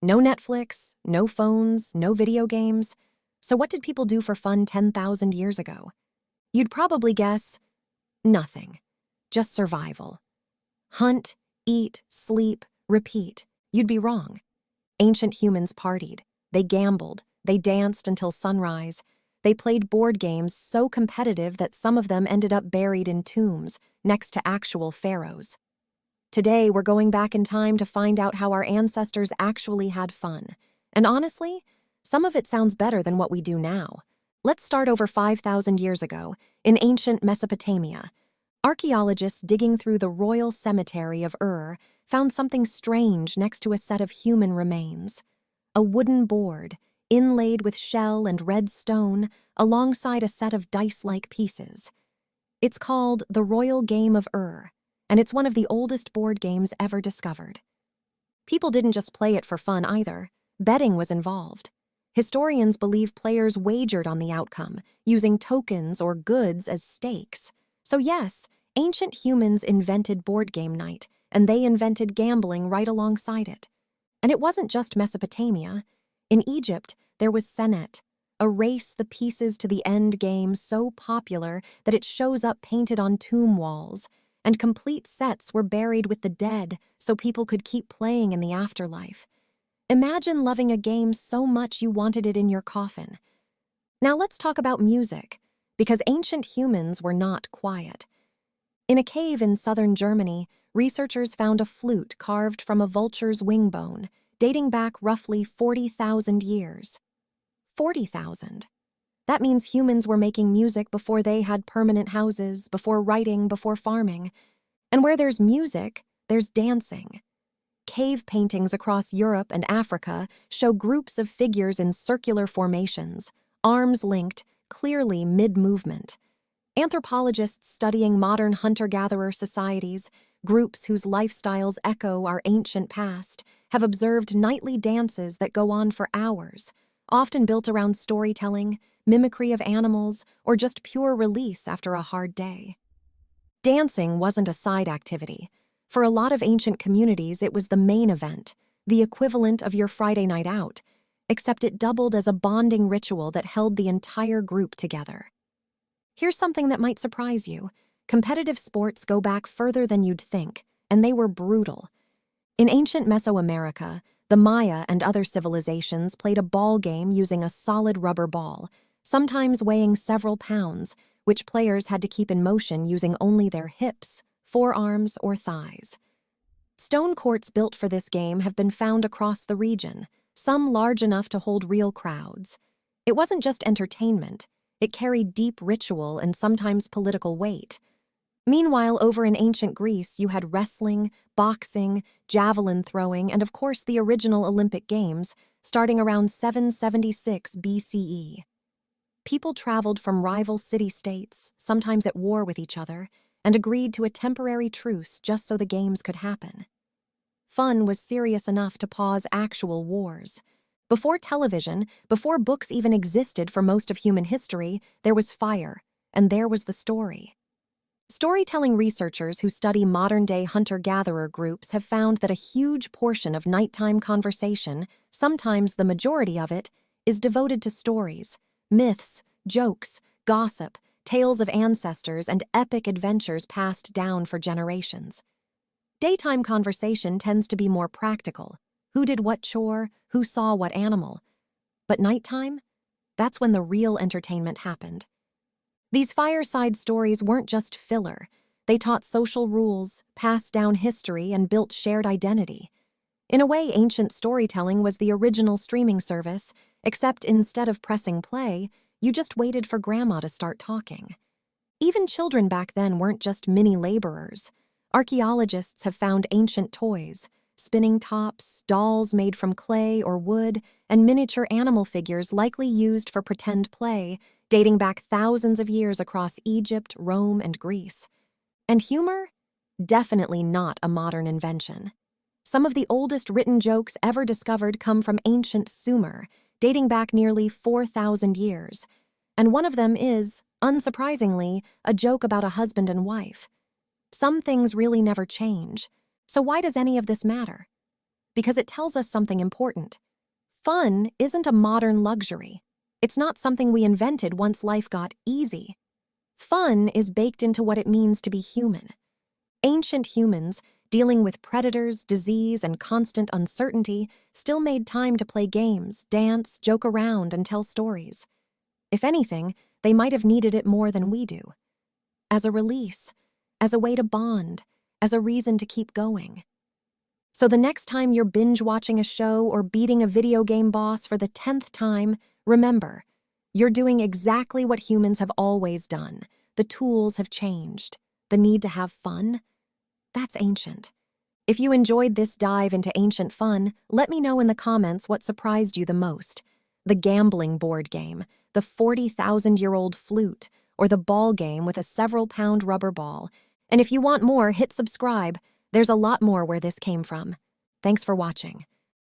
No Netflix, no phones, no video games. So what did people do for fun 10,000 years ago? You'd probably guess nothing, just survival. Hunt, eat, sleep, repeat. You'd be wrong. Ancient humans partied. They gambled. They danced until sunrise. They played board games so competitive that some of them ended up buried in tombs next to actual pharaohs. Today, we're going back in time to find out how our ancestors actually had fun. And honestly, some of it sounds better than what we do now. Let's start over 5,000 years ago, in ancient Mesopotamia. Archaeologists digging through the royal cemetery of Ur found something strange next to a set of human remains. A wooden board, inlaid with shell and red stone, alongside a set of dice-like pieces. It's called the Royal Game of Ur, and it's one of the oldest board games ever discovered. People didn't just play it for fun either. Betting was involved. Historians believe players wagered on the outcome, using tokens or goods as stakes. So yes, ancient humans invented board game night, and they invented gambling right alongside it. And it wasn't just Mesopotamia. In Egypt, there was Senet, a race the pieces to the end game so popular that it shows up painted on tomb walls, and complete sets were buried with the dead so people could keep playing in the afterlife. Imagine loving a game so much you wanted it in your coffin. Now let's talk about music, because ancient humans were not quiet. In a cave in southern Germany, researchers found a flute carved from a vulture's wing bone, dating back roughly 40,000 years. 40,000. That means humans were making music before they had permanent houses, before writing, before farming. And where there's music, there's dancing. Cave paintings across Europe and Africa show groups of figures in circular formations, arms linked, clearly mid-movement. Anthropologists studying modern hunter-gatherer societies, groups whose lifestyles echo our ancient past, have observed nightly dances that go on for hours, often built around storytelling, mimicry of animals, or just pure release after a hard day. Dancing wasn't a side activity. For a lot of ancient communities, it was the main event, the equivalent of your Friday night out, except it doubled as a bonding ritual that held the entire group together. Here's something that might surprise you. Competitive sports go back further than you'd think, and they were brutal. In ancient Mesoamerica, the Maya and other civilizations played a ball game using a solid rubber ball, sometimes weighing several pounds, which players had to keep in motion using only their hips, forearms, or thighs. Stone courts built for this game have been found across the region, some large enough to hold real crowds. It wasn't just entertainment. It carried deep ritual and sometimes political weight. Meanwhile, over in ancient Greece, you had wrestling, boxing, javelin throwing, and of course the original Olympic Games, starting around 776 BCE. People traveled from rival city-states, sometimes at war with each other, and agreed to a temporary truce just so the games could happen. Fun was serious enough to pause actual wars. Before television, before books even existed for most of human history, there was fire, and there was the story. Storytelling researchers who study modern-day hunter-gatherer groups have found that a huge portion of nighttime conversation, sometimes the majority of it, is devoted to stories, myths, jokes, gossip, tales of ancestors, and epic adventures passed down for generations. Daytime conversation tends to be more practical. Who did what chore? Who saw what animal? But nighttime? That's when the real entertainment happened. These fireside stories weren't just filler. They taught social rules, passed down history, and built shared identity. In a way, ancient storytelling was the original streaming service, except instead of pressing play, you just waited for grandma to start talking. Even children back then weren't just mini laborers. Archaeologists have found ancient toys, spinning tops, dolls made from clay or wood, and miniature animal figures likely used for pretend play, dating back thousands of years across Egypt, Rome, and Greece. And humor? Definitely not a modern invention. Some of the oldest written jokes ever discovered come from ancient Sumer, dating back nearly 4,000 years. And one of them is, unsurprisingly, a joke about a husband and wife. Some things really never change. So why does any of this matter? because it tells us something important. Fun isn't a modern luxury. It's not something we invented once life got easy. Fun is baked into what it means to be human. Ancient humans, dealing with predators, disease, and constant uncertainty, still made time to play games, dance, joke around, and tell stories. If anything, they might have needed it more than we do. As a release, as a way to bond, as a reason to keep going. So the next time you're binge-watching a show or beating a video game boss for the 10th time, remember, you're doing exactly what humans have always done. The tools have changed. The need to have fun? That's ancient. If you enjoyed this dive into ancient fun, let me know in the comments what surprised you the most. The gambling board game, the 40,000-year-old flute, or the ball game with a several-pound rubber ball. And if you want more, hit subscribe. There's a lot more where this came from. Thanks for watching.